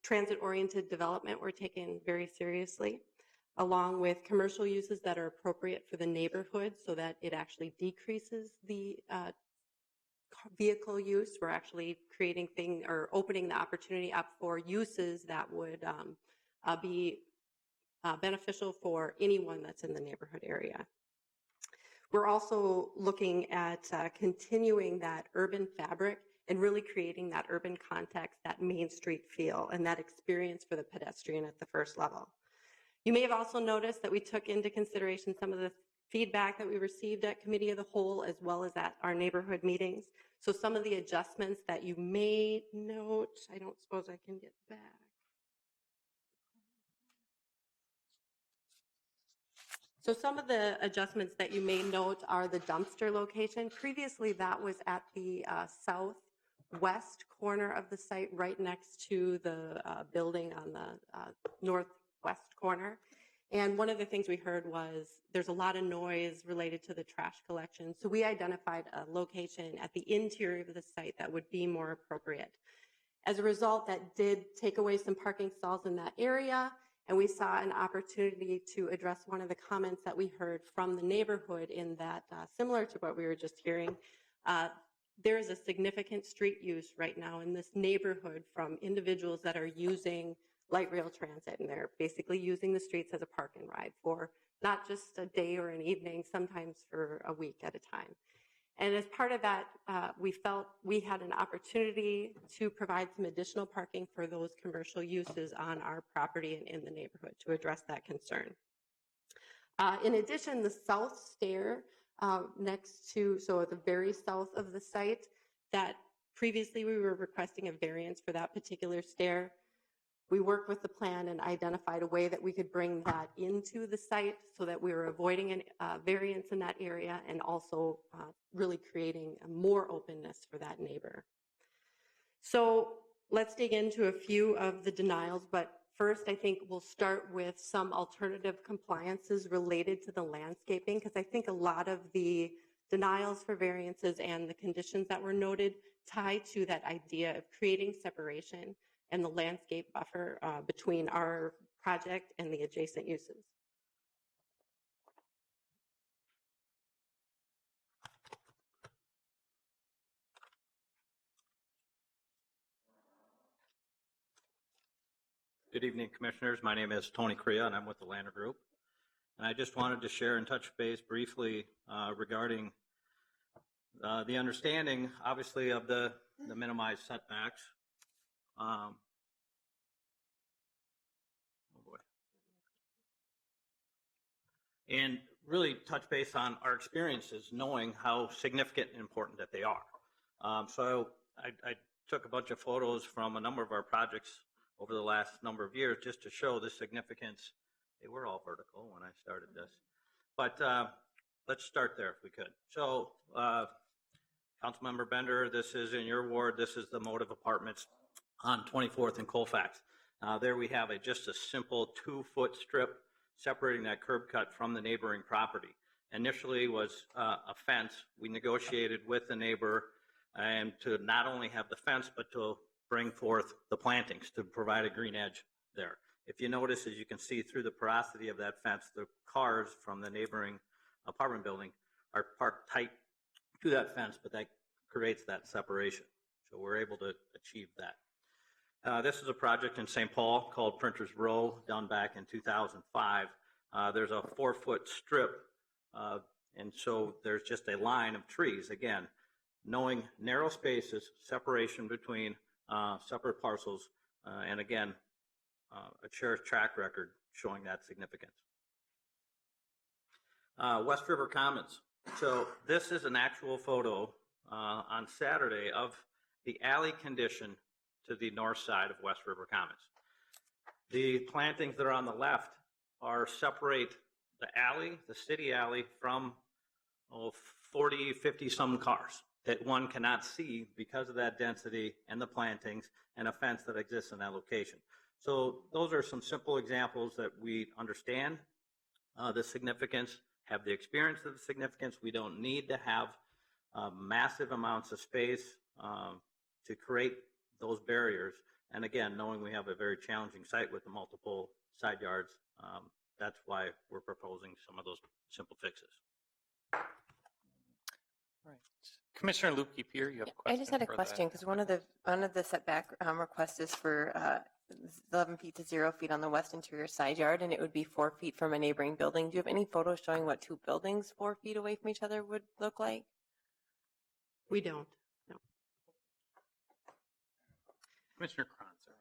transit-oriented development we're taking very seriously, along with commercial uses that are appropriate for the neighborhood so that it actually decreases the vehicle use. We're actually opening the opportunity up for uses that would be beneficial for anyone that's in the neighborhood area. We're also looking at continuing that urban fabric and really creating that urban context, that Main Street feel, and that experience for the pedestrian at the first level. You may have also noticed that we took into consideration some of the feedback that we received at Committee of the Whole as well as at our neighborhood meetings. So some of the adjustments that you may note, I don't suppose I can get back. So some of the adjustments that you may note are the dumpster location. Previously, that was at the southwest corner of the site, right next to the building on the northwest corner. And one of the things we heard was there's a lot of noise related to the trash collection. So we identified a location at the interior of the site that would be more appropriate. As a result, that did take away some parking stalls in that area. And we saw an opportunity to address one of the comments that we heard from the neighborhood in that, similar to what we were just hearing, there is a significant street use right now in this neighborhood from individuals that are using light rail transit, and they're basically using the streets as a park and ride for not just a day or an evening, sometimes for a week at a time. And as part of that, we felt we had an opportunity to provide some additional parking for those commercial uses on our property and in the neighborhood to address that concern. In addition, the south stair so at the very south of the site, that previously we were requesting a variance for that particular stair. We worked with the plan and identified a way that we could bring that into the site so that we were avoiding a variance in that area and also really creating more openness for that neighbor. So let's dig into a few of the denials, but first I think we'll start with some alternative compliances related to the landscaping, because I think a lot of the denials for variances and the conditions that were noted tie to that idea of creating separation and the landscape buffer between our project and the adjacent uses. Good evening, Commissioners. My name is Tony Crea, and I'm with the Lander Group. And I just wanted to share and touch base briefly regarding the understanding, obviously, of the minimized setbacks. Oh boy. And really touch base on our experiences, knowing how significant and important that they are. So I took a bunch of photos from a number of our projects over the last number of years just to show the significance. They were all vertical when I started this. But let's start there if we could. So Councilmember Bender, this is in your ward. This is the Motive Apartments on 24th and Colfax. There we have just a simple 2-foot strip separating that curb cut from the neighboring property. Initially was a fence. We negotiated with the neighbor and to not only have the fence, but to bring forth the plantings to provide a green edge there. If you notice, as you can see through the porosity of that fence, the cars from the neighboring apartment building are parked tight to that fence, but that creates that separation. So we're able to achieve that. This is a project in St. Paul called Printers Row, done back in 2005. There's a 4-foot strip, and so there's just a line of trees. Again, knowing narrow spaces, separation between separate parcels, and again, a cherished track record showing that significance. West River Commons. So this is an actual photo on Saturday of the alley condition to the north side of West River Commons. The plantings that are on the left separate the alley, the city alley, from 40, 50 some cars that one cannot see because of that density and the plantings and a fence that exists in that location. So those are some simple examples that we understand the significance, have the experience of the significance. We don't need to have massive amounts of space to create those barriers And again, knowing we have a very challenging site with the multiple side yards, that's why we're proposing some of those simple fixes. Right. Commissioner Lupke Pier, you have a question? I just had a for the question because one of the setback requests is for 11 feet to 0 feet on the west interior side yard, and it would be 4 feet from a neighboring building. Do you have any photos showing what two buildings 4 feet away from each other would look like? We don't. No. Commissioner Kranzer.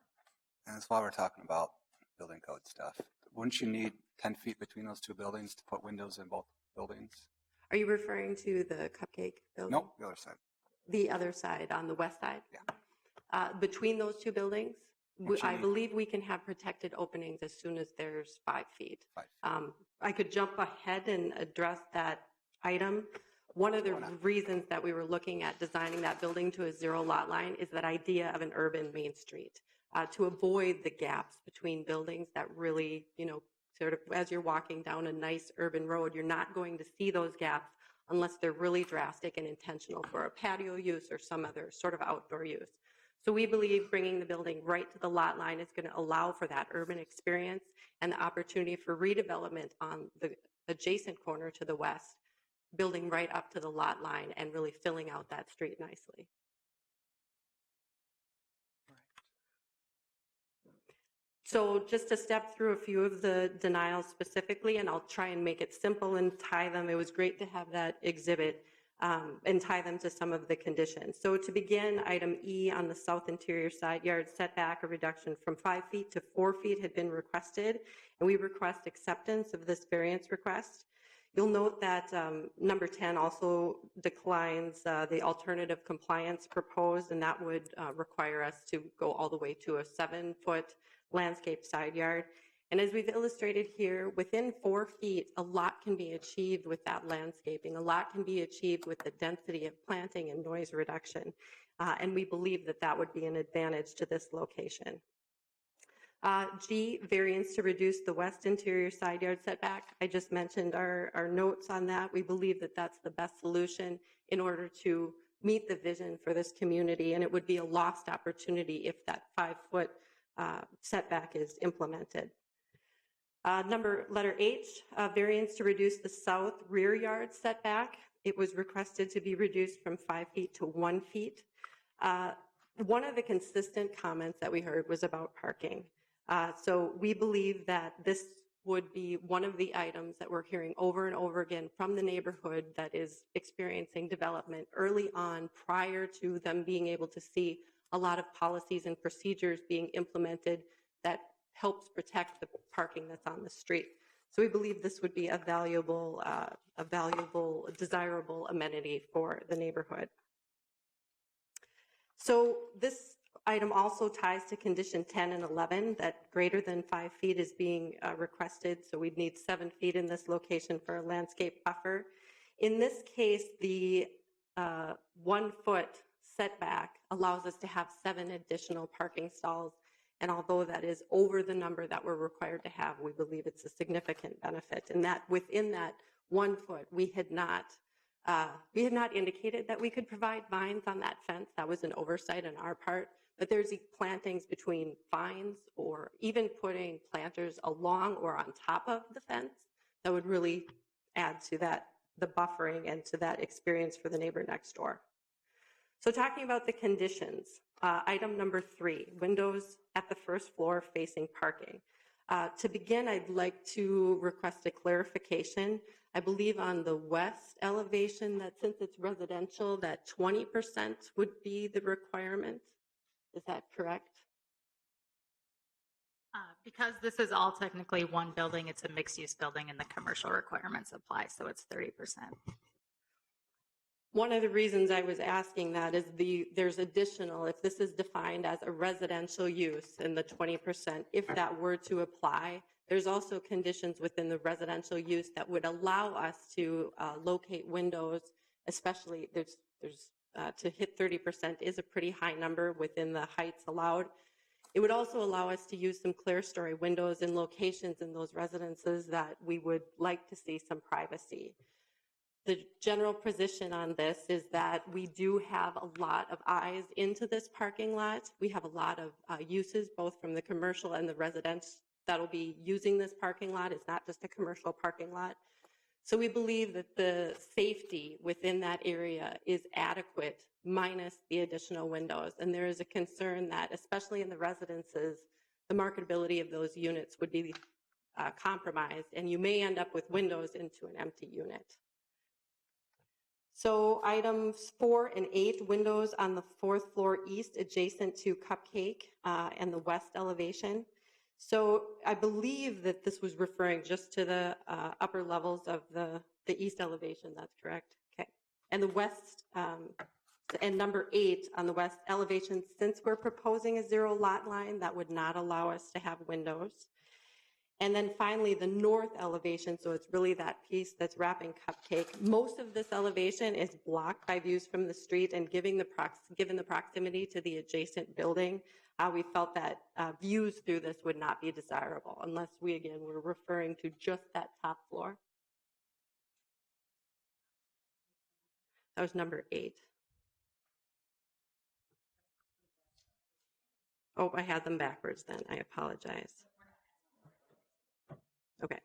And that's why we're talking about building code stuff. Wouldn't you need 10 feet between those two buildings to put windows in both buildings? Are you referring to the Cupcake building? Nope, the other side. The other side, on the west side? Yeah. Between those two buildings, What you I need. believe we can have protected openings as soon as there's 5 feet. 5 feet. I could jump ahead and address that item. One of the reasons that we were looking at designing that building to a zero lot line is that idea of an urban main street, to avoid the gaps between buildings that really, sort of as you're walking down a nice urban road, you're not going to see those gaps unless they're really drastic and intentional for a patio use or some other sort of outdoor use. So we believe bringing the building right to the lot line is going to allow for that urban experience and the opportunity for redevelopment on the adjacent corner to the west, building right up to the lot line and really filling out that street nicely. So just to step through a few of the denials specifically, and I'll try and make it simple and tie them. It was great to have that exhibit and tie them to some of the conditions. So to begin, item E on the south interior side yard setback, a reduction from 5 feet to 4 feet had been requested, and we request acceptance of this variance request. You'll note that number 10 also declines the alternative compliance proposed, and that would require us to go all the way to a 7-foot landscape side yard. And as we've illustrated here, within 4 feet, a lot can be achieved with that landscaping. A lot can be achieved with the density of planting and noise reduction. And we believe that that would be an advantage to this location. G, variance to reduce the west interior side yard setback. I just mentioned our notes on that. We believe that that's the best solution in order to meet the vision for this community, and it would be a lost opportunity if that 5-foot setback is implemented. Letter H, variance to reduce the south rear yard setback. It was requested to be reduced from 5 feet to 1 feet. One of the consistent comments that we heard was about parking. So we believe that this would be one of the items that we're hearing over and over again from the neighborhood that is experiencing development early on, prior to them being able to see a lot of policies and procedures being implemented that helps protect the parking that's on the street. So we believe this would be a valuable, desirable amenity for the neighborhood. So this item also ties to condition 10 and 11, that greater than 5 feet is being requested. So we'd need 7 feet in this location for a landscape buffer. In this case, the 1 foot setback allows us to have 7 additional parking stalls. And although that is over the number that we're required to have, we believe it's a significant benefit. And that within that 1 foot, we had not indicated that we could provide vines on that fence. That was an oversight on our part. But there's plantings between vines, or even putting planters along or on top of the fence that would really add to that, the buffering and to that experience for the neighbor next door. So talking about the conditions, item number 3, windows at the first floor facing parking. To begin, I'd like to request a clarification. I believe on the west elevation that since it's residential, that 20% would be the requirement. Is that correct? Because this is all technically one building, it's a mixed-use building, and the commercial requirements apply, so it's 30%. One of the reasons I was asking that is there's additional, if this is defined as a residential use in the 20%, if that were to apply, there's also conditions within the residential use that would allow us to locate windows, especially to hit 30% is a pretty high number within the heights allowed. It would also allow us to use some clear-story windows in locations in those residences that we would like to see some privacy. the general position on this is that we do have a lot of eyes into this parking lot. We have a lot of uses, both from the commercial and the residents that'll be using this parking lot. It's not just a commercial parking lot. So we believe that the safety within that area is adequate, minus the additional windows. And there is a concern that, especially in the residences, the marketability of those units would be compromised, and you may end up with windows into an empty unit. So items 4 and 8, windows on the 4th floor east adjacent to Cupcake and the west elevation. So I believe that this was referring just to the upper levels of the east elevation. That's correct. Okay. And the west, and number 8 on the west elevation, since we're proposing a 0 lot line, that would not allow us to have windows. And then finally, the north elevation, so it's really that piece that's wrapping Cupcake. Most of this elevation is blocked by views from the street, and given the proximity to the adjacent building, we felt that views through this would not be desirable unless we, again, were referring to just that top floor. That was number 8. Oh, I had them backwards then. I apologize. Okay.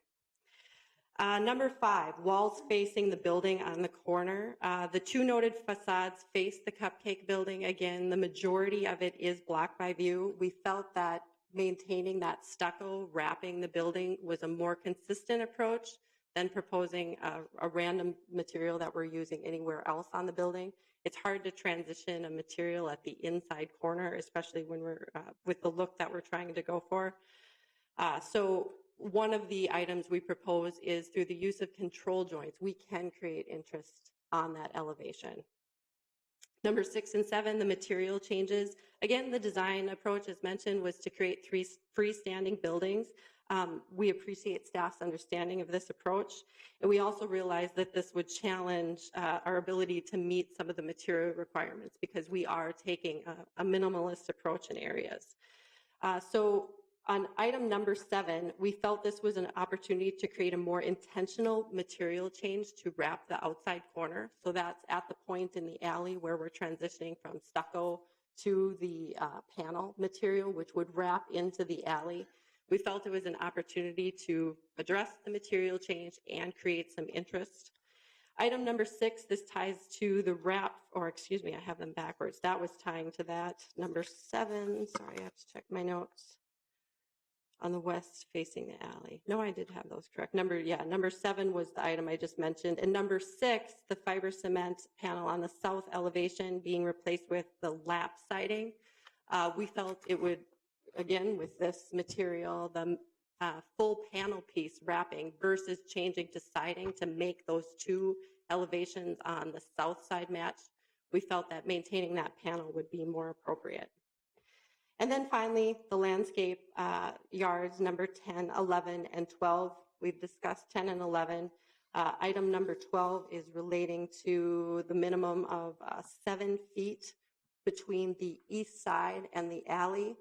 Number 5, walls facing the building on the corner. The 2 noted facades face the Cupcake building. Again, the majority of it is blocked by view. We felt that maintaining that stucco wrapping the building was a more consistent approach than proposing a random material that we're using anywhere else on the building. It's hard to transition a material at the inside corner, especially when we're with the look that we're trying to go for. So one of the items we propose is through the use of control joints, we can create interest on that elevation. Number 6 and 7, the material changes. Again, the design approach, as mentioned, was to create 3 freestanding buildings. We appreciate staff's understanding of this approach, and we also realize that this would challenge our ability to meet some of the material requirements because we are taking a minimalist approach in areas. So on item number 7, we felt this was an opportunity to create a more intentional material change to wrap the outside corner. So that's at the point in the alley where we're transitioning from stucco to the panel material, which would wrap into the alley. We felt it was an opportunity to address the material change and create some interest. Item number 6, this ties to the wrap, or excuse me, I have them backwards. That was tying to that. Number 7, sorry, I have to check my notes. On the west facing the alley. No, I did have those correct. Number 7 was the item I just mentioned. And number 6, the fiber cement panel on the south elevation being replaced with the lap siding. We felt it would, again, with this material, the full panel piece wrapping versus changing to siding to make those 2 elevations on the south side match. We felt that maintaining that panel would be more appropriate. And then finally, the landscape yards, number 10, 11, and 12. We've discussed 10 and 11. Item number 12 is relating to the minimum of 7 feet between the east side and the alley.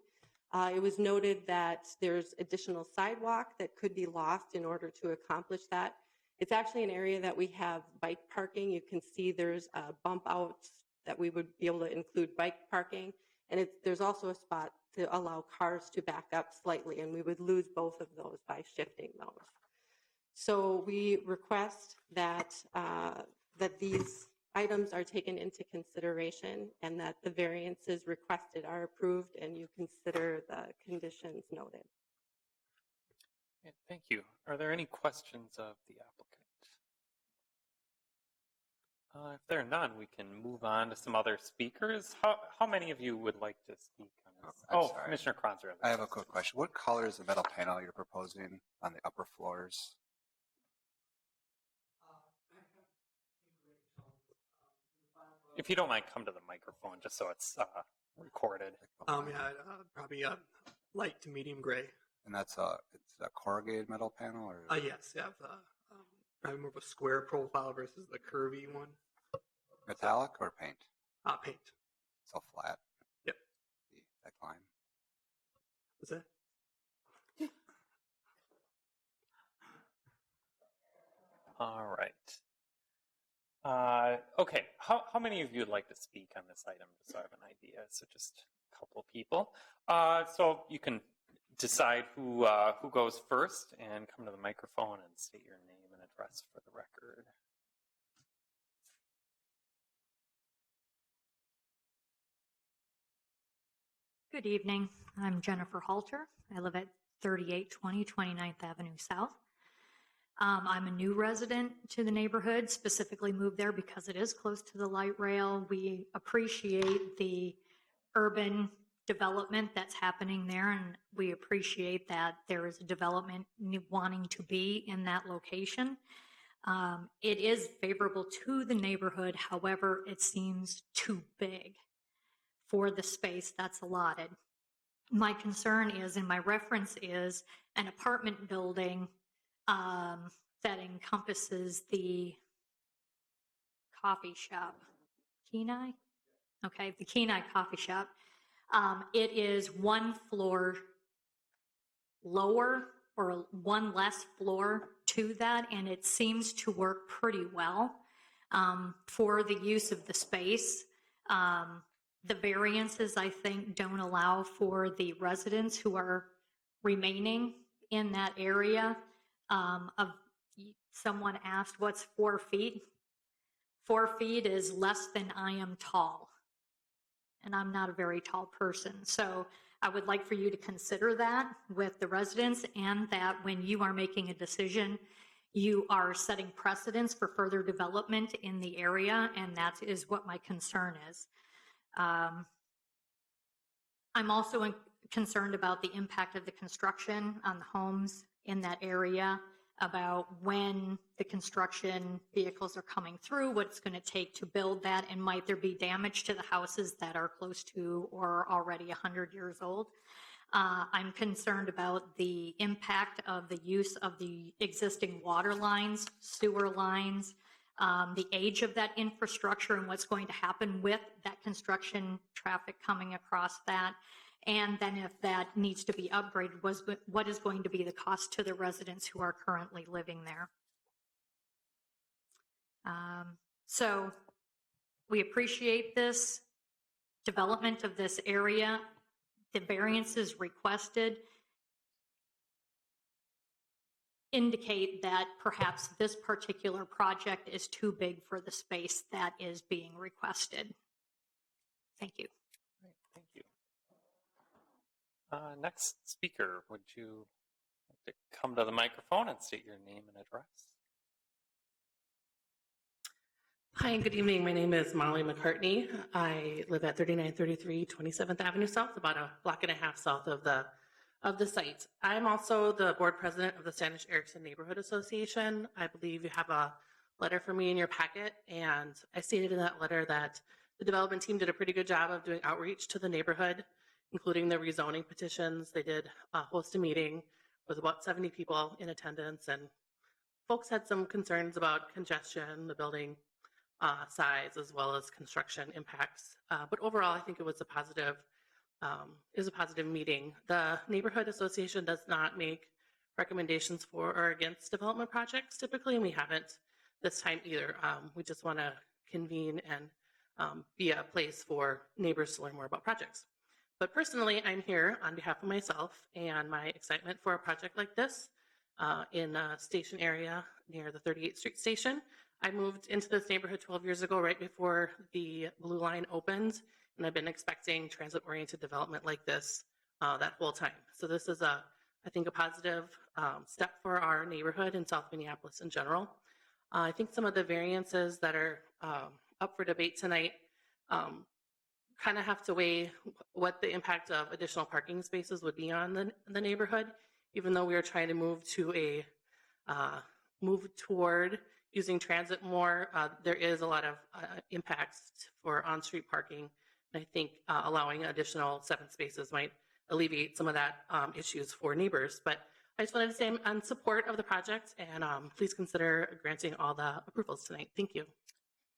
It was noted that there's additional sidewalk that could be lost in order to accomplish that. It's actually an area that we have bike parking. You can see there's bump outs that we would be able to include bike parking. And there's also a spot to allow cars to back up slightly, and we would lose both of those by shifting those. So we request that, that these items are taken into consideration and that the variances requested are approved and you consider the conditions noted. Okay, thank you. Are there any questions of the applicant? If there are none, we can move on to some other speakers. How many of you would like to speak on this? I'm sorry. Commissioner Kronzer. I have a quick question. What color is the metal panel you're proposing on the upper floors? If you don't mind, come to the microphone just so it's recorded. Probably light to medium gray. And it's a corrugated metal panel, or Yes, yeah, probably more of a square profile versus the curvy one. metallic or paint? Paint. So flat. Yep. The neckline. What's that? All right. Okay, how many of you would like to speak on this item, just so I have an idea? So just a couple people. So you can decide who goes first and come to the microphone and state your name and address for the record. Good evening. I'm Jennifer Halter. I live at 3820 29th Avenue South. I'm a new resident to the neighborhood, specifically moved there because it is close to the light rail. We appreciate the urban development that's happening there, and we appreciate that there is a development wanting to be in that location. It is favorable to the neighborhood, however, it seems too big for the space that's allotted. My concern is, and my reference is, an apartment building that encompasses the coffee shop. Kenai? Okay, the Kenai coffee shop. It is one floor lower or one less floor to that, and it seems to work pretty well for the use of the space. The variances, I think, don't allow for the residents who are remaining in that area. Someone asked, what's 4 feet? 4 feet is less than I am tall, and I'm not a very tall person. So I would like for you to consider that with the residents, and that when you are making a decision, you are setting precedents for further development in the area, and that is what my concern is. I'm also concerned about the impact of the construction on the homes in that area, about when the construction vehicles are coming through, what it's going to take to build that, and might there be damage to the houses that are close to or already 100 years old. I'm concerned about the impact of the use of the existing water lines, sewer lines, the age of that infrastructure and what's going to happen with that construction traffic coming across that. And then if that needs to be upgraded, what is going to be the cost to the residents who are currently living there? So we appreciate this development of this area. The variances requested indicate that perhaps this particular project is too big for the space that is being requested. Thank you. Great, thank you. Next speaker, would you like to come to the microphone and state your name and address? Hi, good evening. My name is Molly McCartney. I live at 3933 27th Avenue South, about a block and a half south of the site. I'm also the board president of the Standish Erickson Neighborhood Association. I believe you have a letter for me in your packet, and I stated in that letter that the development team did a pretty good job of doing outreach to the neighborhood, including the rezoning petitions. They did host a meeting with about 70 people in attendance, and folks had some concerns about congestion, the building size, as well as construction impacts. But overall, I think it was a positive meeting. The neighborhood association does not make recommendations for or against development projects typically, and we haven't this time either. We just want to convene and be a place for neighbors to learn more about projects. But personally, I'm here on behalf of myself and my excitement for a project like this in a station area near the 38th Street station. I moved into this neighborhood 12 years ago, right before the Blue Line opened, and I've been expecting transit-oriented development like this that whole time. So this is, I think, a positive step for our neighborhood in South Minneapolis in general. I think some of the variances that are up for debate tonight kind of have to weigh what the impact of additional parking spaces would be on the neighborhood, even though we are trying to move toward using transit more. There is a lot of impacts for on-street parking, and I think allowing additional 7 spaces might alleviate some of that issues for neighbors. But I just wanted to say I'm in support of the project, and please consider granting all the approvals tonight. Thank you.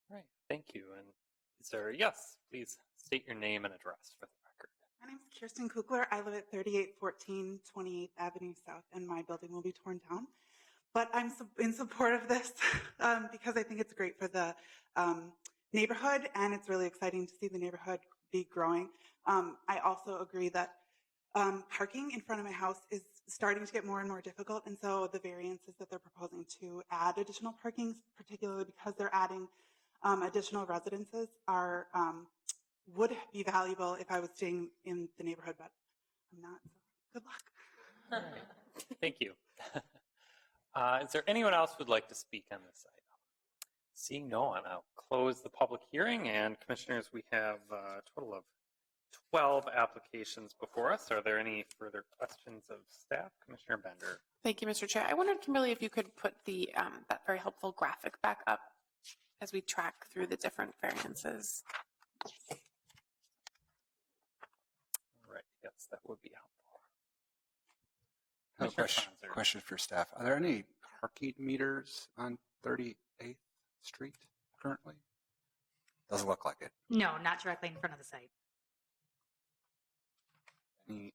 All right, thank you. And is there, yes, please state your name and address for the record. My name is Kirsten Kukler. I live at 3814 28th Avenue South, and my building will be torn down. but I'm in support of this because I think it's great for the neighborhood, and it's really exciting to see the neighborhood be growing. I also agree that parking in front of my house is starting to get more and more difficult, and so the variances that they're proposing to add additional parking, particularly because they're adding additional residences, are would be valuable if I was staying in the neighborhood, but I'm not. So good luck. Thank you. Is there anyone else who would like to speak on this item? Seeing no one, I'll close the public hearing. And commissioners, we have a total of 12 applications before us. Are there any further questions of staff? Commissioner Bender. Thank you, Mr. Chair. I wondered, Kimberly, if you could put the that very helpful graphic back up as we track through the different variances. Right. Yes, that would be helpful. I have a question for staff. Are there any parking meters on 38th Street currently? Doesn't look like it. No, not directly in front of the site.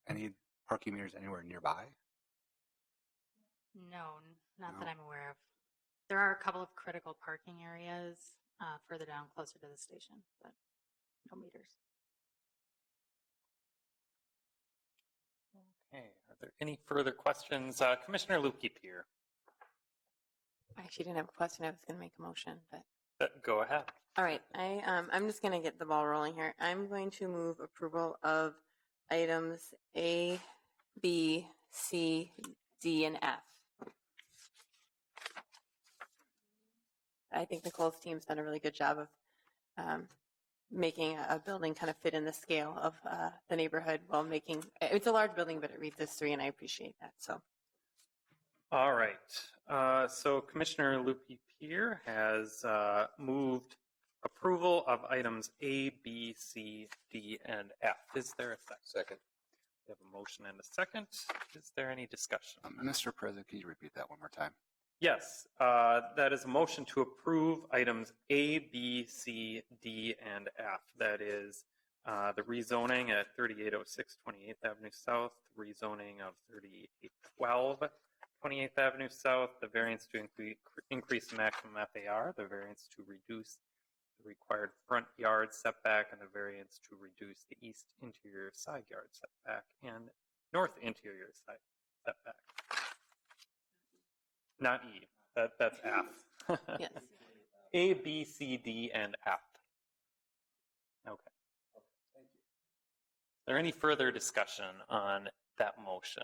Any parking meters anywhere nearby? No, not that I'm aware of. There are a couple of critical parking areas further down, closer to the station, but no meters. Okay. Are there any further questions? Commissioner Lukey-Pier. I actually didn't have a question. I was going to make a motion, but. Go ahead. All right. I'm just going to get the ball rolling here. I'm going to move approval of items A, B, C, D, and F. I think Nicole's team's done a really good job of making a building kind of fit in the scale of the neighborhood while making, it's a large building, but it reads as 3, and I appreciate that. So. All right. So Commissioner Lukey-Pier has moved approval of items A, B, C, D, and F. Is there a second? Second. We have a motion and a second. Is there any discussion? Mr. President, can you repeat that one more time? Yes, that is a motion to approve items A, B, C, D, and F. That is the rezoning at 3806 28th Avenue South, the rezoning of 3812 28th Avenue South, the variance to increase the maximum FAR, the variance to reduce the required front yard setback, and the variance to reduce the east interior side yard setback and north interior side setback. Not E. That's F. Yes. A, B, C, D, and F. Okay. Is there any further discussion on that motion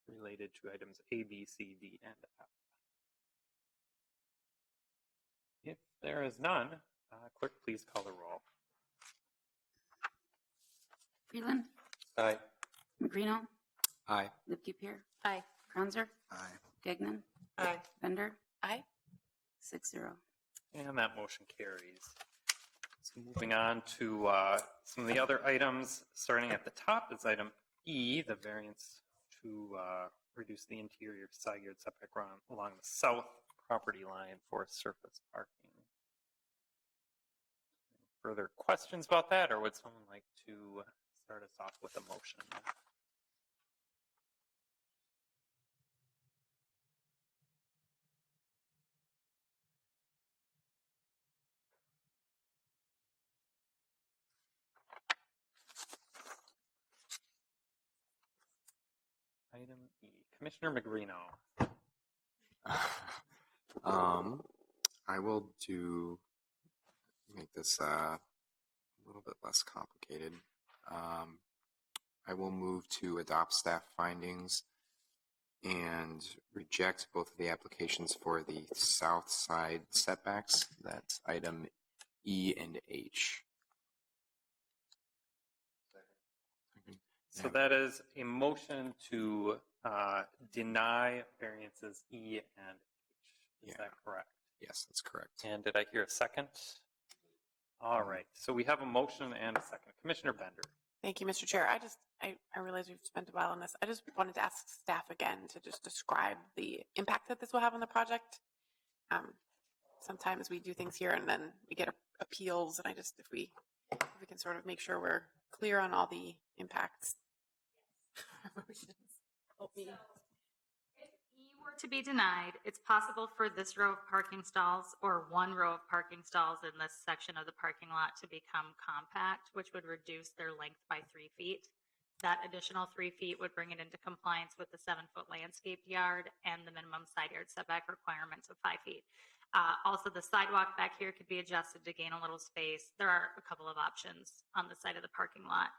related to items A, B, C, D, and F? If there is none, clerk, please call the roll. Freeland. Aye. Magrino. Aye. Lukey-Pier. Aye. Kranzer. Aye. Gagnon. Aye. Bender. Aye. 6-0. And that motion carries. So moving on to some of the other items, starting at the top is item E, the variance to reduce the interior side yard setback along the south property line for surface parking. Further questions about that, or would someone like to start us off with a motion? Item E. Commissioner Magrino. I will make this a little bit less complicated. I will move to adopt staff findings and reject both of the applications for the south side setbacks. That's item E and H. So that is a motion to deny variances E and H. Is that correct? Yes, that's correct. And did I hear a second? All right. So we have a motion and a second. Commissioner Bender. Thank you, Mr. Chair. I realize we've spent a while on this. I just wanted to ask staff again to just describe the impact that this will have on the project. Sometimes we do things here and then we get appeals, and if we can sort of make sure we're clear on all the impacts. If E were to be denied, it's possible for this row of parking stalls or one row of parking stalls in this section of the parking lot to become compact, which would reduce their length by 3 feet. That additional 3 feet would bring it into compliance with the 7-foot landscaped yard and the minimum side yard setback requirements of 5 feet. Also, the sidewalk back here could be adjusted to gain a little space. There are a couple of options on the side of the parking lot.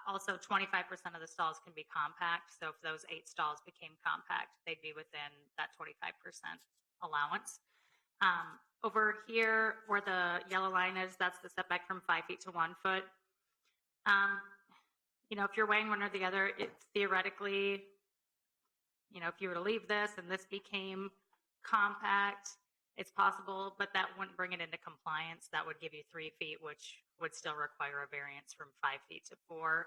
Also, 25% of the stalls can be compact. So if those 8 stalls became compact, they'd be within that 25% allowance. Over here, where the yellow line is, that's the setback from 5 feet to 1 foot. If you're weighing one or the other, it's theoretically, if you were to leave this and this became compact, it's possible, but that wouldn't bring it into compliance. That would give you 3 feet, which would still require a variance from 5 feet to 4.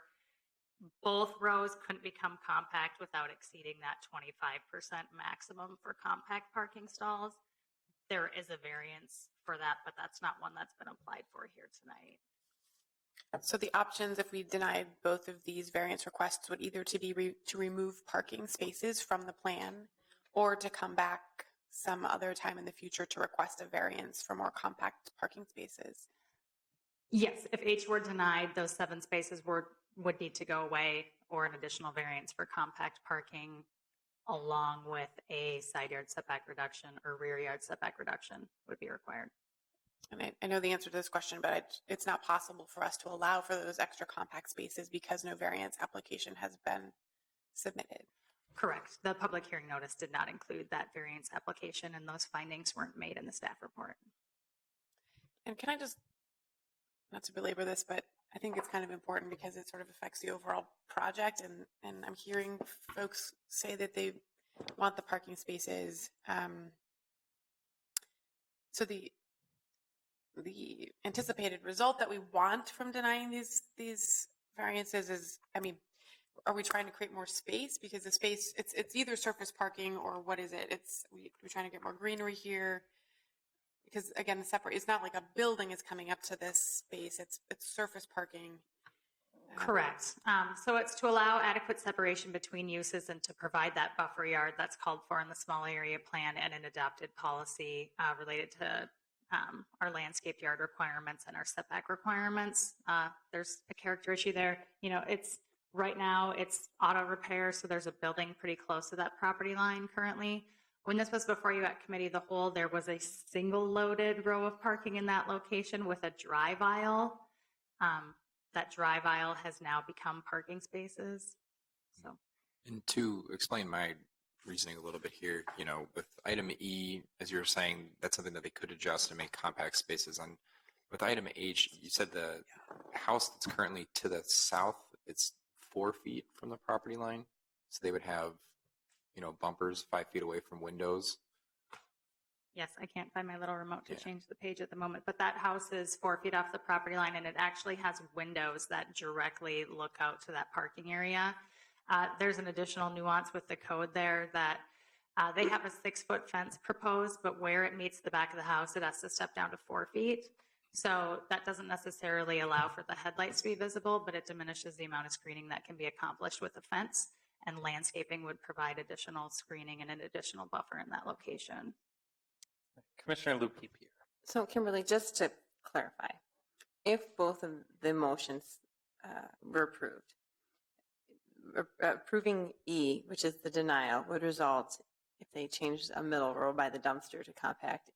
Both rows couldn't become compact without exceeding that 25% maximum for compact parking stalls. There is a variance for that, but that's not one that's been applied for here tonight. So the options, if we denied both of these variance requests, would either to remove parking spaces from the plan or to come back some other time in the future to request a variance for more compact parking spaces. Yes, if H were denied, those 7 spaces would need to go away, or an additional variance for compact parking along with a side yard setback reduction or rear yard setback reduction would be required. And I know the answer to this question, but it's not possible for us to allow for those extra compact spaces because no variance application has been submitted. Correct. The public hearing notice did not include that variance application, and those findings weren't made in the staff report. And can I just, not to belabor this, but I think it's kind of important because it sort of affects the overall project, and I'm hearing folks say that they want the parking spaces. So the anticipated result that we want from denying these variances is, are we trying to create more space? Because the space, it's either surface parking or what is it? We're trying to get more greenery here. Because again, it's not like a building is coming up to this space. It's surface parking. Correct. So it's to allow adequate separation between uses and to provide that buffer yard that's called for in the small area plan and an adopted policy related to our landscape yard requirements and our setback requirements. There's a character issue there. Right now it's auto repair, so there's a building pretty close to that property line currently. When this was before you at committee of the whole, there was a single loaded row of parking in that location with a drive aisle. That drive aisle has now become parking spaces. So, and to explain my reasoning a little bit here, with item E, as you were saying, that's something that they could adjust and make compact spaces on. With item H, you said the house that's currently to the south, it's 4 feet from the property line. So they would have, bumpers 5 feet away from windows. yes, I can't find my little remote to change the page at the moment, but that house is 4 feet off the property line, and it actually has windows that directly look out to that parking area. There's an additional nuance with the code there that they have a 6-foot fence proposed, but where it meets the back of the house, it has to step down to 4 feet. So that doesn't necessarily allow for the headlights to be visible, but it diminishes the amount of screening that can be accomplished with a fence, and landscaping would provide additional screening and an additional buffer in that location. Commissioner Lupke here. So Kimberly, just to clarify, if both of the motions were approved, approving E, which is the denial, would result, if they changed a middle row by the dumpster to compact,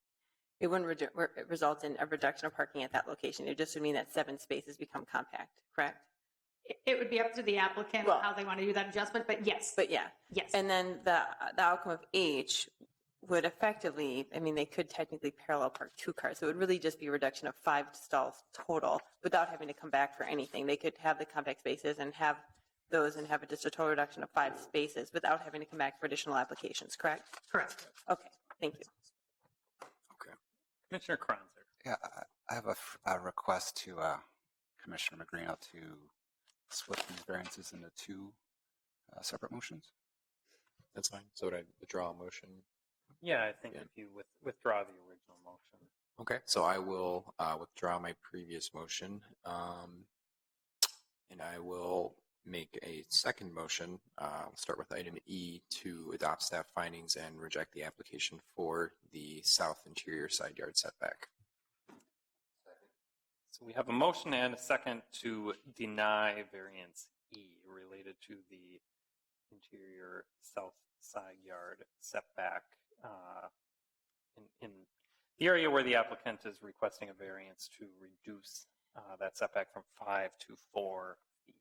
it wouldn't result in a reduction of parking at that location. It just would mean that 7 spaces become compact, correct? It would be up to the applicant how they want to do that adjustment, but yes. But yeah. Yes. And then the outcome of H would effectively, they could technically parallel park 2 cars. So it would really just be a reduction of 5 stalls total without having to come back for anything. They could have the compact spaces and have those and have just a total reduction of 5 spaces without having to come back for additional applications, correct? Correct. Okay, thank you. Okay. Commissioner Kronzer. Yeah, I have a request to Commissioner Magrino to split these variances into 2 separate motions. That's fine. So would I withdraw a motion? Yeah, I think if you withdraw the original motion. Okay, so I will withdraw my previous motion, and I will make a second motion. We'll start with item E to adopt staff findings and reject the application for the south interior side yard setback. So we have a motion and a second to deny variance E related to the interior south side yard setback in the area where the applicant is requesting a variance to reduce that setback from 5 to 4 feet.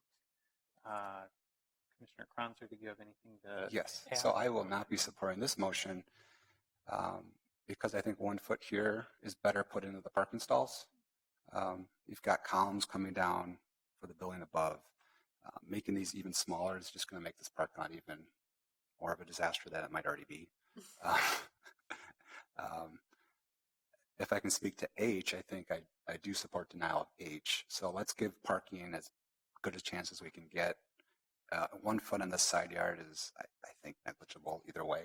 Commissioner Kronzer, did you have anything to Yes. add? So I will not be supporting this motion because I think 1 foot here is better put into the parking stalls. You've got columns coming down for the building above. Making these even smaller is just going to make this parking lot even more of a disaster than it might already be. If I can speak to H, I think I do support denial of H. So let's give parking as good a chance as we can get. 1 foot in the side yard is, I think, negligible either way.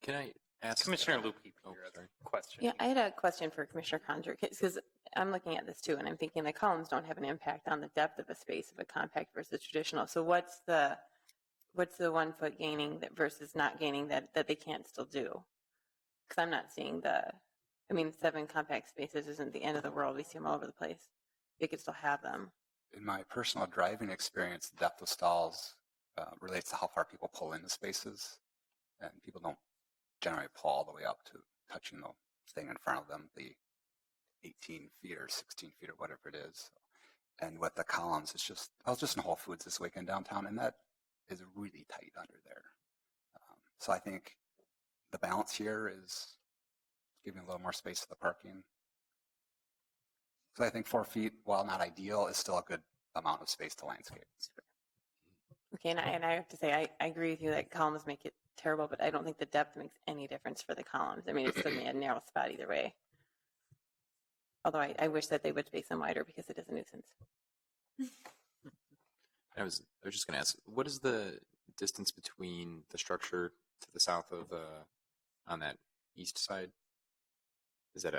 Can I ask Commissioner Lupke, oh, your sorry. question. Yeah, I had a question for Commissioner Conjure because I'm looking at this too, and I'm thinking the columns don't have an impact on the depth of a space of a compact versus traditional. So what's the 1 foot gaining that versus not gaining that they can't still do? Because I'm not seeing 7 compact spaces isn't the end of the world. We see them all over the place. They could still have them. In my personal driving experience, the depth of stalls relates to how far people pull into spaces, and people don't generally pull all the way up to touching the thing in front of them, the 18 feet or 16 feet or whatever it is. And with the columns, I was just in Whole Foods this weekend downtown, and that is really tight under there. So I think the balance here is giving a little more space to the parking. So I think 4 feet, while not ideal, is still a good amount of space to landscape. Okay, and I have to say, I agree with you that columns make it terrible, but I don't think the depth makes any difference for the columns. I mean, it's still a narrow spot either way. Although I wish that they would space them wider because it is a nuisance. I was just going to ask, what is the distance between the structure to the south of on that east side? Is that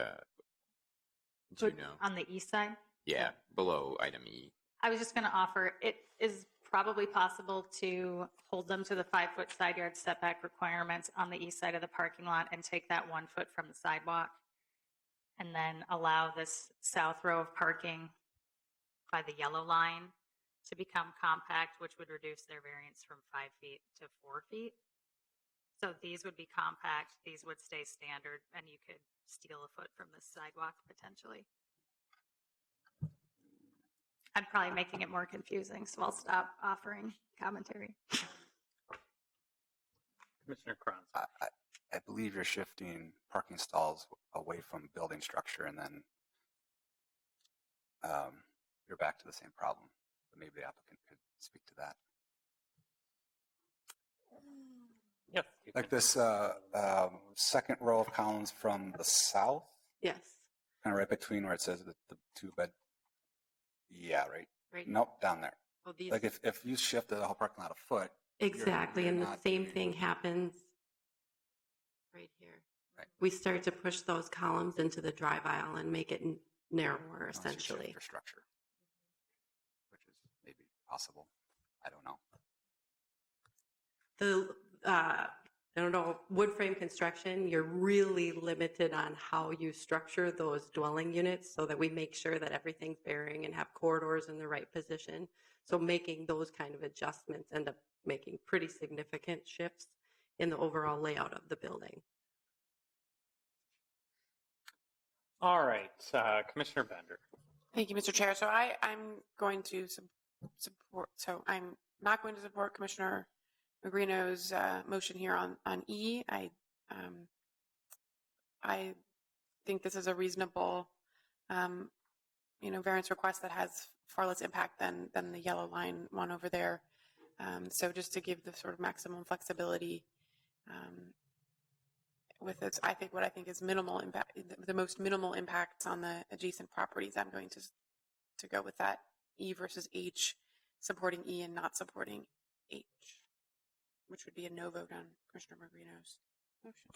do you know? On the east side? Yeah, below item E. I was just going to offer, it is probably possible to hold them to the 5-foot side yard setback requirements on the east side of the parking lot and take that 1 foot from the sidewalk, and then allow this south row of parking by the yellow line to become compact, which would reduce their variance from 5 feet to 4 feet. So these would be compact, these would stay standard, and you could steal a foot from the sidewalk potentially. I'm probably making it more confusing, so I'll stop offering commentary. Commissioner Kronz. I believe you're shifting parking stalls away from building structure, and then you're back to the same problem. But maybe the applicant could speak to that. Yes. Like this second row of columns from the south, Yes. kind of right between where it says the 2-bed. Yeah, right. Right. Nope, down there. Oh, these, Like if you shifted the whole parking lot a foot. exactly, you're and the not same doing- thing happens right here. Right. We start to push those columns into the drive aisle and make it narrower, unless you shift essentially. your structure, which is maybe possible. I don't know. I don't know, wood frame construction, you're really limited on how you structure those dwelling units so that we make sure that everything's bearing and have corridors in the right position. So making those kind of adjustments end up making pretty significant shifts in the overall layout of the building. All right, Commissioner Bender. Thank you, Mr. Chair. So I'm going to support, so I'm not going to support Commissioner Magrino's motion here on E. I think this is a reasonable, variance request that has far less impact than the yellow line one over there. So just to give the sort of maximum flexibility with this, I think what I think is minimal impact, the most minimal impacts on the adjacent properties, I'm going to go with that E versus H, supporting E and not supporting H, which would be a no vote on Commissioner Magrino's motion.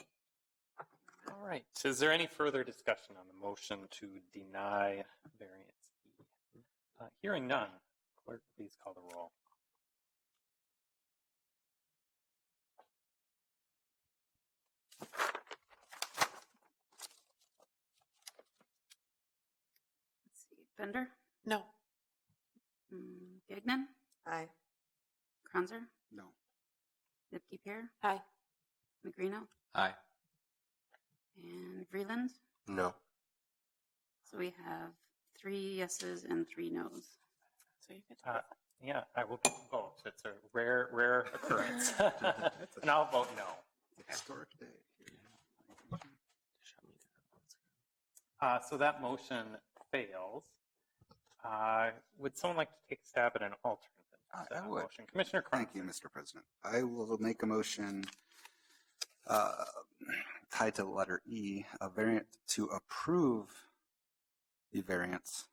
All right. So is there any further discussion on the motion to deny variance E? Hearing none, Clerk, please call the roll. Let's see. Bender? No. Gagnon? Aye. Kranzer? No. Lipke Pear? Aye. Magrino? Aye. And Vreeland? No. So we have 3 yeses and 3 nos. So you could. Yeah, I will vote. It's a rare occurrence. And I'll vote no. Historic day. So that motion fails. Would someone like to take a stab at an alternative? to I that would. motion? Commissioner Cronster. Thank you, Mr. President. I will make a motion tied to the letter E, a variant to approve the variance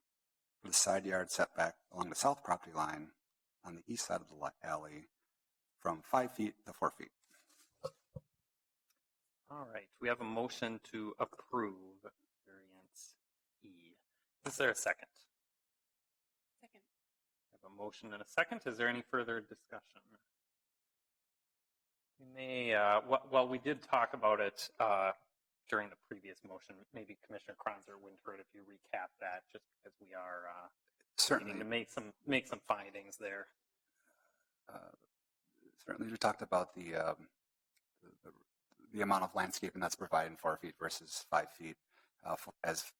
for the side yard setback along the south property line on the east side of the alley from 5 feet to 4 feet. All right, we have a motion to approve variance E. Is there a second? Second. We have a motion and a second. Is there any further discussion? We may, well, we did talk about it during the previous motion. Maybe Commissioner Kronzer wouldn't hurt if you recap that, just because we are Certainly. needing to make some findings there. Certainly, we talked about the amount of landscaping that's provided in 4 feet versus 5 feet. As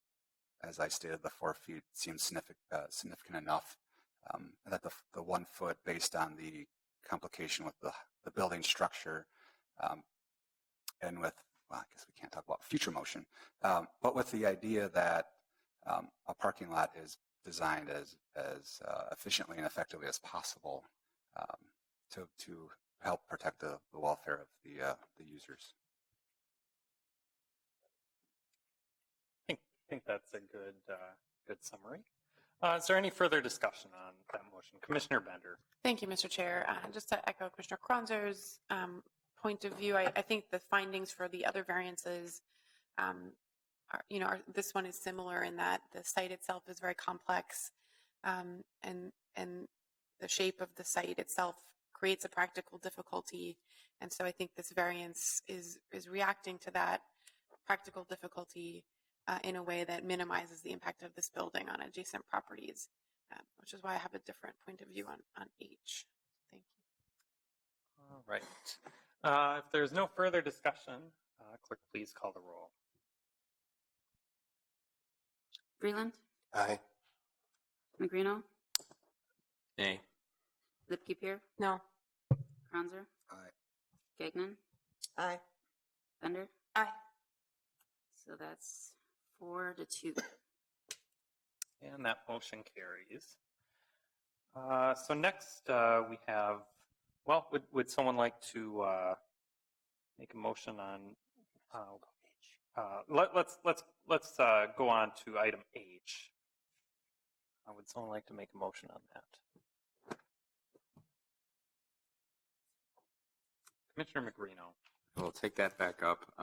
I stated, the 4 feet seems significant enough that the 1 foot, based on the complication with the building structure, and with, well, I guess we can't talk about future motion, but with the idea that a parking lot is designed as efficiently and effectively as possible to help protect the welfare of the users. I think that's a good summary. Is there any further discussion on that motion? Commissioner Bender. Thank you, Mr. Chair. Just to echo Commissioner Kronzer's point of view, I think the findings for the other variances, this one is similar in that the site itself is very complex, and the shape of the site itself creates a practical difficulty. And so I think this variance is reacting to that practical difficulty in a way that minimizes the impact of this building on adjacent properties, which is why I have a different point of view on H. Thank you. All right. If there's no further discussion, clerk, please call the roll. Vreeland? Aye. Magrino? Nay. Lipke Pear? No. Kranzer? Aye. Gagnon? Aye. Bender? Aye. So that's 4-2. And that motion carries. So next we have, well, would someone like to make a motion on, let's go on to item H. Would someone like to make a motion on that? Commissioner Magrino. We'll take that back up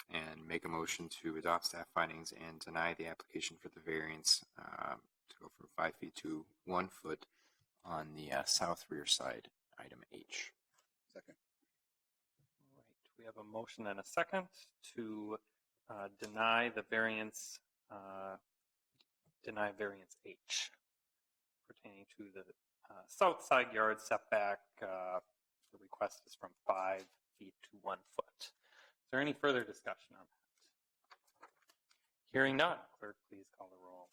and make a motion to adopt staff findings and deny the application for the variance to go from 5 feet to 1 foot on the south rear side, item H. Second. All right, we have a motion and a second to deny the variance, H pertaining to the south side yard setback. The request is from 5 feet to 1 foot. Is there any further discussion on that? Hearing none, clerk, please call the roll.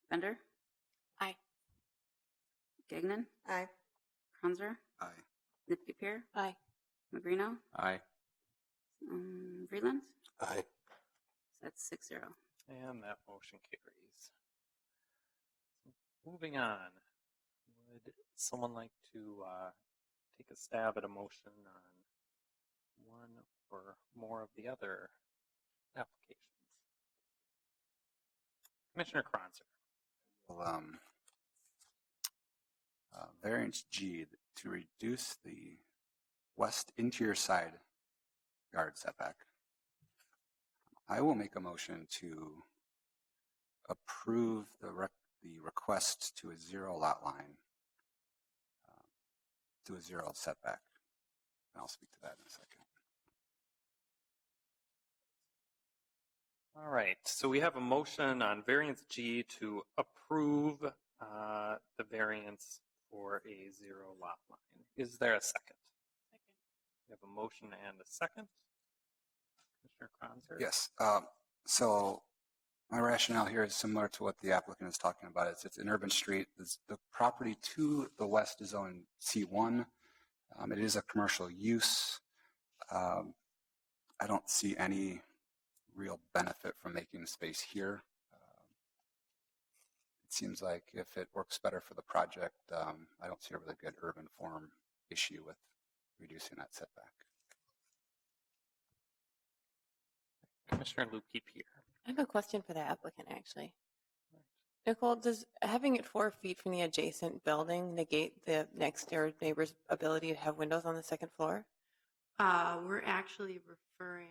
Bender? Aye. Gagnon? Aye. Kranzer? Aye. Lipke Pear? Aye. Magrino? Aye. Vreeland? Aye. So that's 6-0. And that motion carries. Moving on, would someone like to take a stab at a motion on one or more of the other applications? Commissioner Kronzer. Well, variance G to reduce the west interior side yard setback I will make a motion to approve the request to a 0 lot line, to a 0 setback. And I'll speak to that in a second. All right, so we have a motion on variance G to approve the variance for a 0 lot line. Is there a second? We have a motion and a second. Commissioner Kronzer? Yes. So my rationale here is similar to what the applicant is talking about. It's an urban street. The property to the west is zoned C1. It is a commercial use. I don't see any real benefit from making space here. It seems like if it works better for the project, I don't see a really good urban form issue with reducing that setback. Commissioner Lupke here. I have a question for the applicant, actually. Nicole, does having it 4 feet from the adjacent building negate the next door neighbor's ability to have windows on the second floor? We're actually referring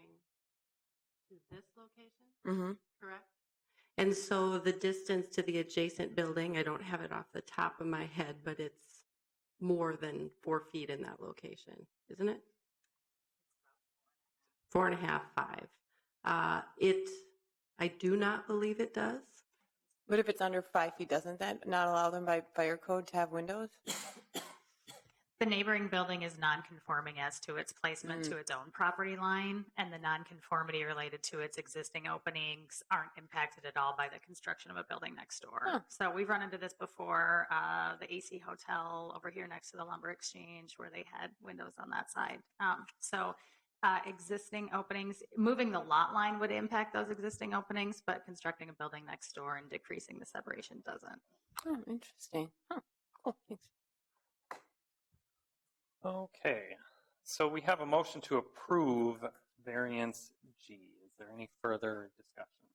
to this location, Mm-hmm. correct? And so the distance to the adjacent building, I don't have it off the top of my head, but it's more than 4 feet in that location, isn't it? 4.5, 5. I do not believe it does. But if it's under 5 feet, doesn't that not allow them by fire code to have windows? The neighboring building is non-conforming as to its placement to its own property line, and the non-conformity related to its existing openings aren't impacted at all by the construction of a building next door. Huh. So we've run into this before. The AC Hotel over here next to the Lumber Exchange, where they had windows on that side. Existing openings, moving the lot line would impact those existing openings, but constructing a building next door and decreasing the separation doesn't. Oh, interesting. Huh. Cool. Thanks. Okay, so we have a motion to approve variance G. Is there any further discussion?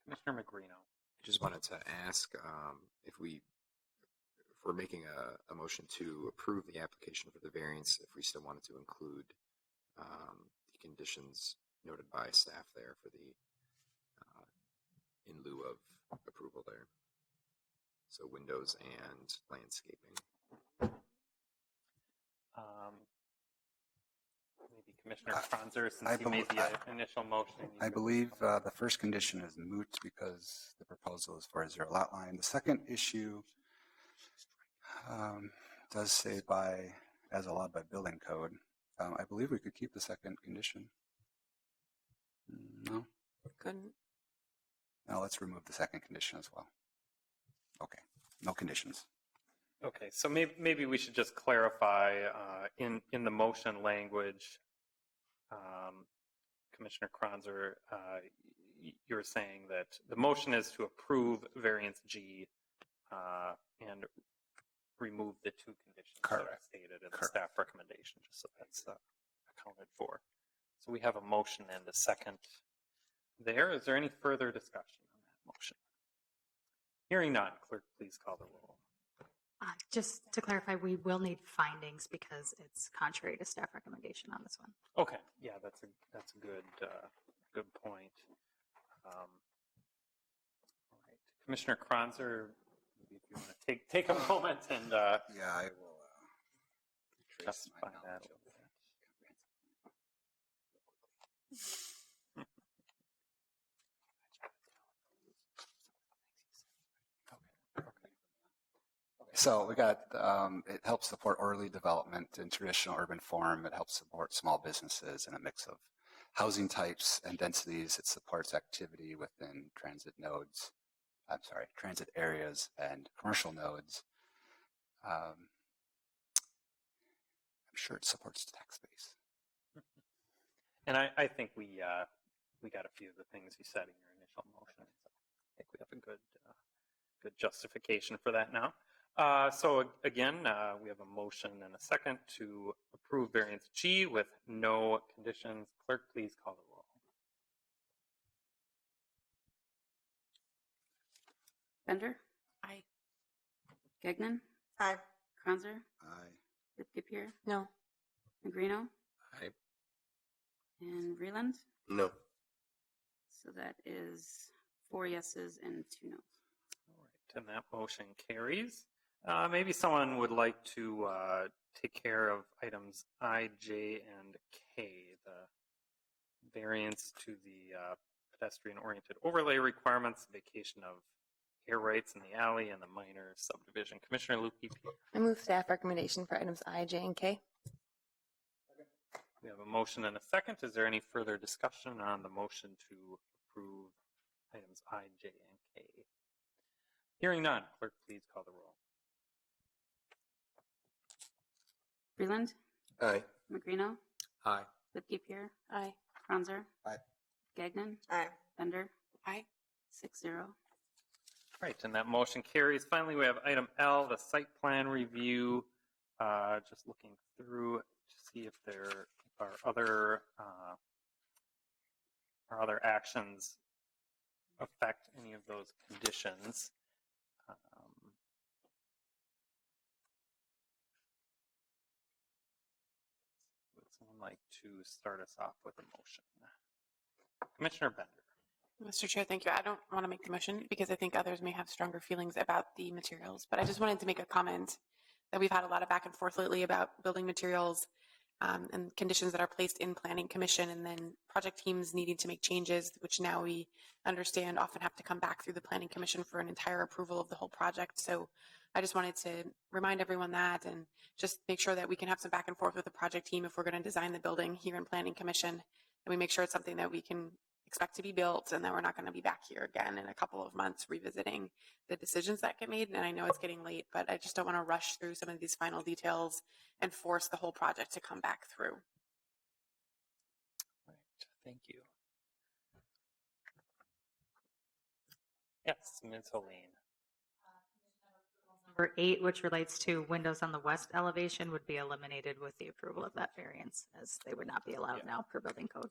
Commissioner Magrino. I just wanted to ask if we're making a motion to approve the application for the variance, if we still wanted to include the conditions noted by staff there for the in lieu of approval there. So windows and landscaping. Maybe Commissioner Kronzer, since you made the initial motion. I believe the first condition is moot because the proposal is for a 0 lot line. The second issue does say as allowed by building code. I believe we could keep the second condition. No? Couldn't. Now let's remove the second condition as well. Okay, no conditions. Okay, so maybe we should just clarify in the motion language, Commissioner Kronzer, you're saying that the motion is to approve variance G and remove the 2 conditions that are stated in the staff recommendation, just so that's accounted for. So we have a motion and a second there. Is there any further discussion on that motion? Hearing none, clerk, please call the roll. Just to clarify, we will need findings because it's contrary to staff recommendation on this one. Okay, yeah, that's a good point. All right, Commissioner Kronzer, if you want to take a moment and yeah, I will justify that. So we got, it helps support orderly development in traditional urban form. It helps support small businesses and a mix of housing types and densities. It supports activity within transit areas and commercial nodes. I'm sure it supports tax base. And I think we got a few of the things you said in your initial motion. So I think we have a good justification for that now. So again, we have a motion and a second to approve variance G with no conditions. Clerk, please call the roll. Bender? Aye. Gagnon? Aye. Kronzer? Aye. Lipke-Pier? No. Negrino? Aye. And Vreeland? No. So that is 4 yeses and 2 nos. All right, and that motion carries. Maybe someone would like to take care of items I, J, and K, the variance to the pedestrian-oriented overlay requirements, vacation of air rights in the alley, and the minor subdivision. Commissioner Lukey. I move staff recommendation for items I, J, and K. We have a motion and a second. Is there any further discussion on the motion to approve items I, J, and K? Hearing none, clerk, please call the roll. Freeland. Aye. Magrino. Aye. Lipke-Pierre. Aye. Franzer. Aye. Gagnon. Aye. Bender. Aye. 6-0. Right, and that motion carries. Finally, we have item L, the site plan review. Just looking through to see if there are other actions affect any of those conditions. Would someone like to start us off with a motion? Commissioner Bender. Mr. Chair, thank you. I don't want to make the motion because I think others may have stronger feelings about the materials, but I just wanted to make a comment that we've had a lot of back and forth lately about building materials and conditions that are placed in planning commission, and then project teams needing to make changes, which now we understand often have to come back through the planning commission for an entire approval of the whole project. So I just wanted to remind everyone that, and just make sure that we can have some back and forth with the project team if we're going to design the building here in planning commission, and we make sure it's something that we can expect to be built, and that we're not going to be back here again in a couple of months revisiting the decisions that get made. And I know it's getting late, but I just don't want to rush through some of these final details and force the whole project to come back through. Right, thank you. Yes, Ms. Helene. Number 8, which relates to windows on the west elevation, would be eliminated with the approval of that variance, as they would not be allowed now per building code.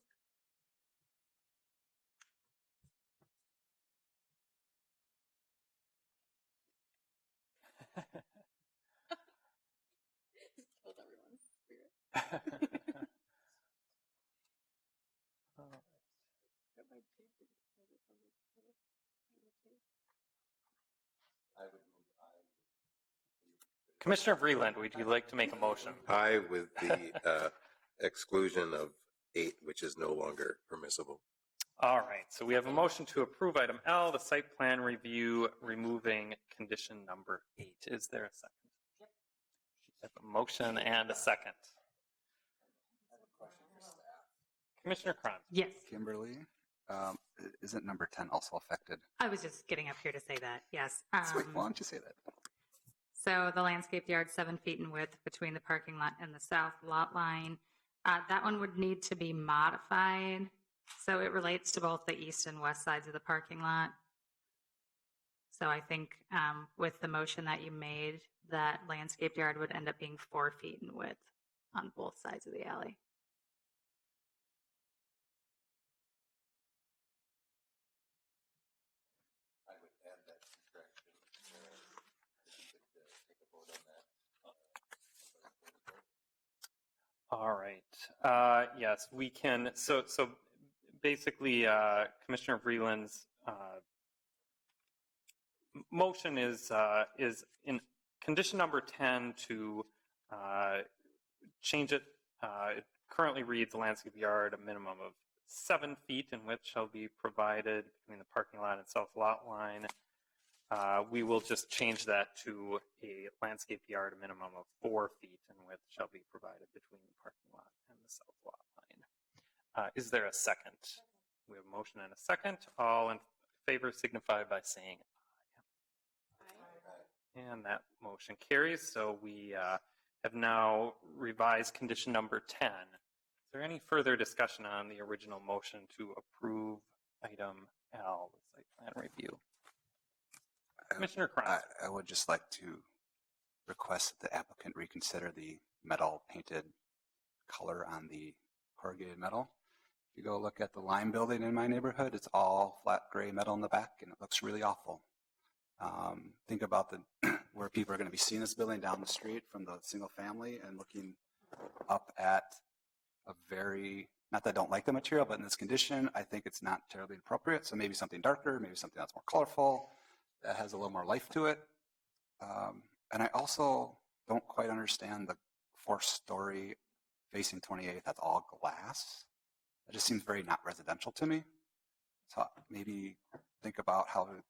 Killed everyone's spirit. Commissioner Vreeland, would you like to make a motion? Aye, with the exclusion of 8, which is no longer permissible. All right, so we have a motion to approve item L, the site plan review, removing condition number 8. Is there a second? Yep. We have a motion and a second. Commissioner Cron. Yes. Kimberly, isn't number 10 also affected? I was just getting up here to say that, yes. Sweet, why don't you say that? So the landscape yard 7 feet in width between the parking lot and the south lot line. That one would need to be modified. So it relates to both the east and west sides of the parking lot. So I think with the motion that you made, that landscape yard would end up being 4 feet in width on both sides of the alley. I would add that correction. Take a vote on that. All right. Yes, we can. So basically, Commissioner Vreeland's motion is in condition number 10 to change it. It currently reads the landscape yard a minimum of 7 feet in width shall be provided between the parking lot and south lot line. We will just change that to a landscape yard a minimum of 4 feet in width shall be provided between the parking lot and the south lot line. Is there a second? We have a motion and a second. All in favor signify by saying aye. And that motion carries. So we have now revised condition number 10. Is there any further discussion on the original motion to approve item L, the site plan review? Commissioner Cron. I would just like to request that the applicant reconsider the metal painted color on the corrugated metal. If you go look at the Lime building in my neighborhood, it's all flat gray metal in the back, and it looks really awful. Think about where people are going to be seeing this building down the street from the single family and looking up at a very Not that I don't like the material, but in this condition, I think it's not terribly appropriate. So maybe something darker, maybe something that's more colorful, that has a little more life to it. And I also don't quite understand the 4-story facing 28th that's all glass. It just seems very not residential to me. So maybe think about how to